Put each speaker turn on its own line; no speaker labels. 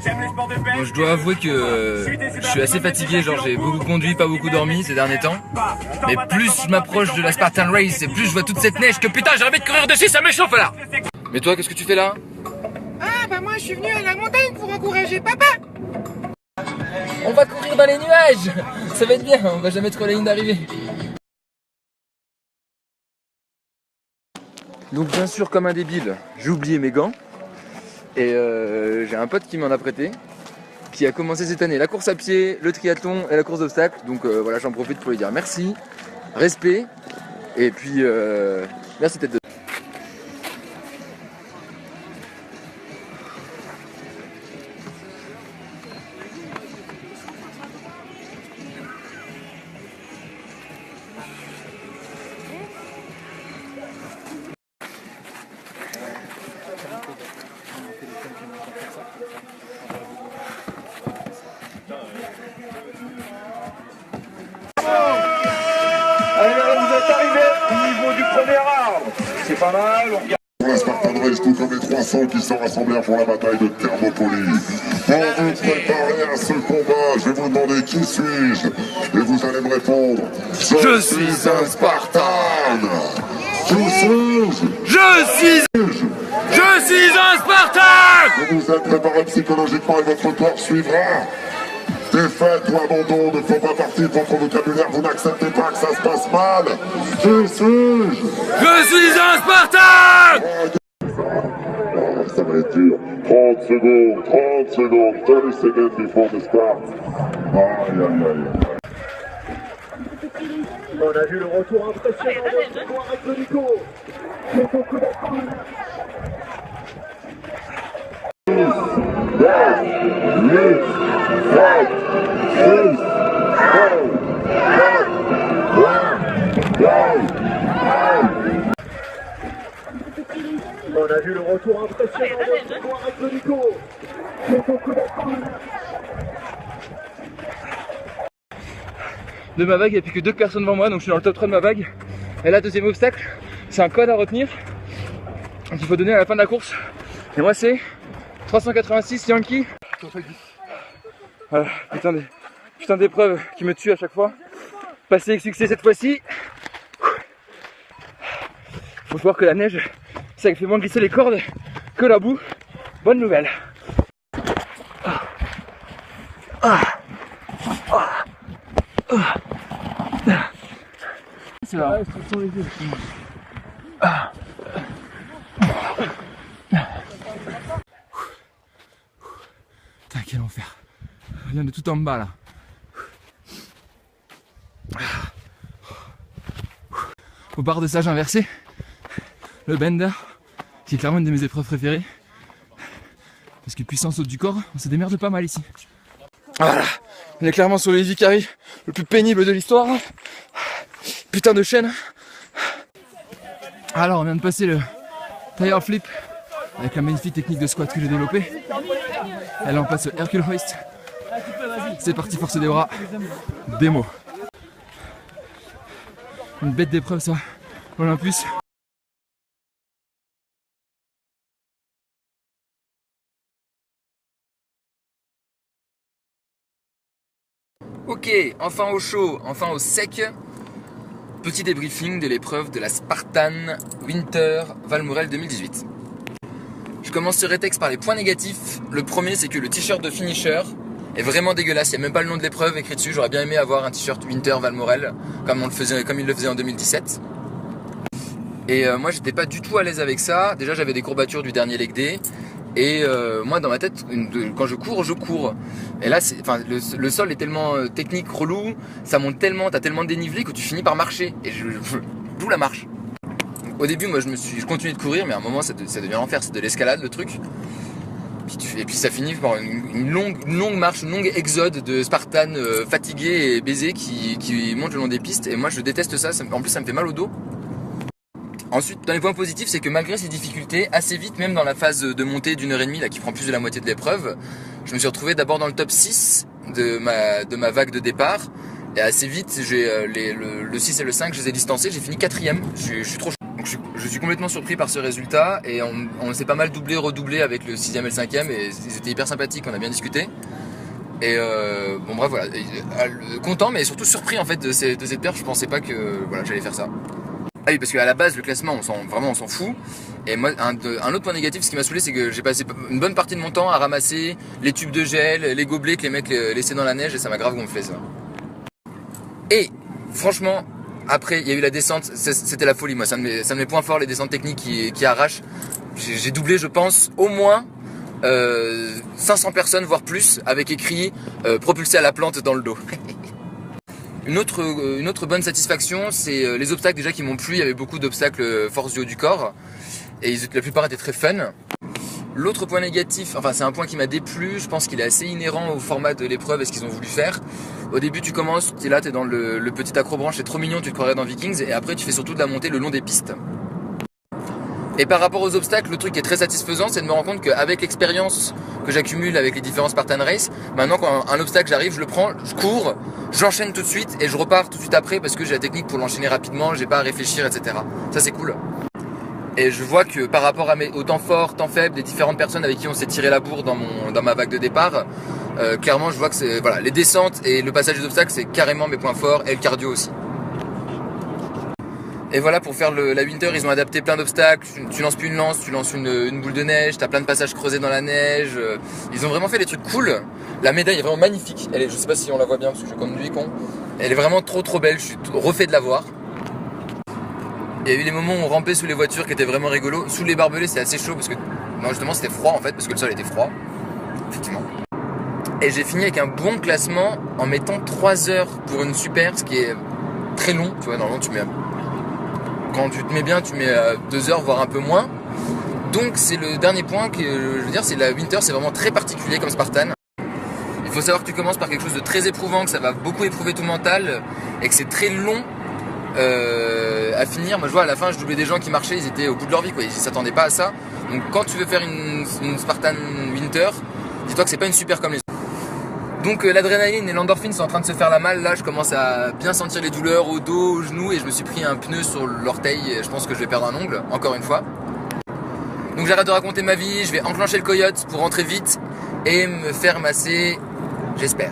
Bon, je dois avouer que je suis assez fatigué, genre j'ai beaucoup conduit, pas beaucoup dormi ces derniers temps. Mais plus je m'approche de la Spartan Race et plus je vois toute cette neige que putain j'ai envie de courir dessus, ça me chauffe là. Mais toi, qu'est-ce que tu fais là?
Ah bah moi je suis venu à la montagne pour encourager papa.
On va courir dans les nuages. Ça va être bien, on va jamais trouver la ligne d'arrivée. Donc bien sûr, comme un débile, j'ai oublié mes gants. Et j'ai un pote qui m'en a prêté, qui a commencé cette année la course à pied, le triathlon et la course d'obstacles. Donc voilà, j'en profite pour lui dire merci, respect, et puis merci tête de...
Allez, vous êtes arrivés au niveau du premier arbre. C'est pas mal, on regarde.
Pour la Spartan Race, tout comme les 300 qui se rassemblèrent pour la bataille de Thermopylae. Pour vous préparer à ce combat, je vais vous demander qui suis-je. Et vous allez me répondre, je suis un Spartan. Qui suis-je?
Je suis un Spartan.
Vous êtes préparé psychologiquement et votre corps suivra. Défaite ou abandon ne font pas partie de votre vocabulaire, vous n'acceptez pas que ça se passe mal. Qui suis-je?
Je suis un Spartan.
Ça va être dur. 30 secondes, 30 seconds before the start. Aïe, aïe, aïe.
On a vu le retour impressionnant de Grégoire avec le Nico. 10, 9, 8, 7, 6, 5, 4, 3, 2, 1. On a vu le retour impressionnant de Grégoire avec le Nico.
De ma vague, il n'y a plus que 2 personnes devant moi, donc je suis dans le top 3 de ma vague. Et là, deuxième obstacle, c'est un code à retenir qu'il faut donner à la fin de la course. Et moi, c'est 386 Yankee. Voilà, putain d'épreuve qui me tue à chaque fois. Passer avec succès cette fois-ci. Faut voir que la neige, ça fait moins glisser les cordes que la boue. Bonne nouvelle. C'est là. Putain, quel enfer. Je viens de tout en bas là. Au bar de sage inversé, le bender, qui est clairement une de mes épreuves préférées. Parce que puissance haute du corps, on se démerde pas mal ici. Voilà, on est clairement sur le Vicari, le plus pénible de l'histoire. Putain de chaîne. Alors on vient de passer le tire flip avec la magnifique technique de squat que j'ai développée. Et là on passe le Hercule hoist. C'est parti, forcer des bras. Démo. Une bête d'épreuve ça, Olympus. Ok, enfin au chaud, enfin au sec. Petit débriefing de l'épreuve de la Spartan Winter Valmorel 2018. Je commence ce rétexte par les points négatifs. Le premier, c'est que le t-shirt de finisher est vraiment dégueulasse. Il n'y a même pas le nom de l'épreuve écrit dessus. J'aurais bien aimé avoir un t-shirt Winter Valmorel comme il le faisait en 2017. Et moi, j'étais pas du tout à l'aise avec ça. Déjà, j'avais des courbatures du dernier leg day. Et moi, dans ma tête, quand je cours. Et là, le sol est tellement technique, relou, ça monte tellement, t'as tellement de dénivelé que tu finis par marcher. Et d'où la marche. Donc, au début, moi, je continuais de courir, mais à un moment, ça devient l'enfer, c'est de l'escalade, le truc. Et puis ça finit par une longue marche, une longue exode de Spartan fatigués et baisés qui montent le long des pistes. Et moi, je déteste ça. En plus, ça me fait mal au dos. Ensuite, dans les points positifs, c'est que malgré ces difficultés, assez vite, même dans la phase de montée d'1h30, là, qui prend plus de la moitié de l'épreuve, je me suis retrouvé d'abord dans le top 6 de ma vague de départ. Et assez vite, le 6 et le 5, je les ai distancés, j'ai fini 4ème. Je suis trop chaud. Donc je suis complètement surpris par ce résultat et on s'est pas mal doublé, redoublé avec le 6e et le 5e et ils étaient hyper sympathiques, on a bien discuté. Et bon bref voilà, content mais surtout surpris en fait de cette perf, je pensais pas que voilà, j'allais faire ça. Ah oui, parce qu'à la base le classement on s'en fout. Et moi un autre point négatif, ce qui m'a saoulé, c'est que j'ai passé une bonne partie de mon temps à ramasser les tubes de gel, les gobelets que les mecs laissaient dans la neige et ça m'a grave gonflé ça. Et franchement, après il y a eu la descente, c'était la folie moi, ça me met point fort les descentes techniques qui arrachent. J'ai doublé je pense au moins 500 personnes voire plus avec écrit propulsé à la plante dans le dos. Une autre bonne satisfaction, c'est les obstacles déjà qui m'ont plu. Il y avait beaucoup d'obstacles force du haut du corps et la plupart étaient très fun. L'autre point négatif, enfin c'est un point qui m'a déplu, je pense qu'il est assez inhérent au format de l'épreuve et ce qu'ils ont voulu faire. Au début tu commences, tu es là, tu es dans le petit accrobranche, c'est trop mignon, tu te croirais dans Vikings et après tu fais surtout de la montée le long des pistes. Et par rapport aux obstacles, le truc qui est très satisfaisant, c'est de me rendre compte qu'avec l'expérience que j'accumule avec les différents Spartan Race, maintenant quand un obstacle j'arrive, je le prends, je cours, j'enchaîne tout de suite et je repars tout de suite après parce que j'ai la technique pour l'enchaîner rapidement, j'ai pas à réfléchir, etc. Ça c'est cool. Et je vois que par rapport au temps fort, temps faible des différentes personnes avec qui on s'est tiré la bourre dans ma vague de départ, clairement je vois que c'est voilà, les descentes et le passage des obstacles c'est carrément mes points forts et le cardio aussi. Et voilà, pour faire la Winter, ils ont adapté plein d'obstacles. Tu lances plus une lance, tu lances une boule de neige, t'as plein de passages creusés dans la neige. Ils ont vraiment fait des trucs cool. La médaille est vraiment magnifique. Je sais pas si on la voit bien parce que je conduis con. Elle est vraiment trop belle, je suis refait de la voir. Il y a eu des moments où on rampait sous les voitures qui étaient vraiment rigolos. Sous les barbelés, c'était assez chaud parce que non, justement c'était froid en fait, parce que le sol était froid. Effectivement. Et j'ai fini avec un bon classement en mettant 3 heures pour une super, ce qui est très long. Tu vois, normalement quand tu te mets bien, tu mets 2 heures, voire un peu moins. Donc c'est le dernier point que je veux dire, c'est la Winter, c'est vraiment très particulier comme Spartan. Il faut savoir que tu commences par quelque chose de très éprouvant, que ça va beaucoup éprouver ton mental et que c'est très long à finir. Moi je vois à la fin, je doublais des gens qui marchaient, ils étaient au bout de leur vie, quoi. Ils s'attendaient pas à ça. Donc quand tu veux faire une Spartan Winter, dis-toi que c'est pas une super comme les autres. Donc l'adrénaline et l'endorphine sont en train de se faire la malle. Là je commence à bien sentir les douleurs au dos, aux genoux et je me suis pris un pneu sur l'orteil et je pense que je vais perdre un ongle, encore une fois. Donc j'arrête de raconter ma vie, je vais enclencher le coyote pour rentrer vite et me faire masser, j'espère.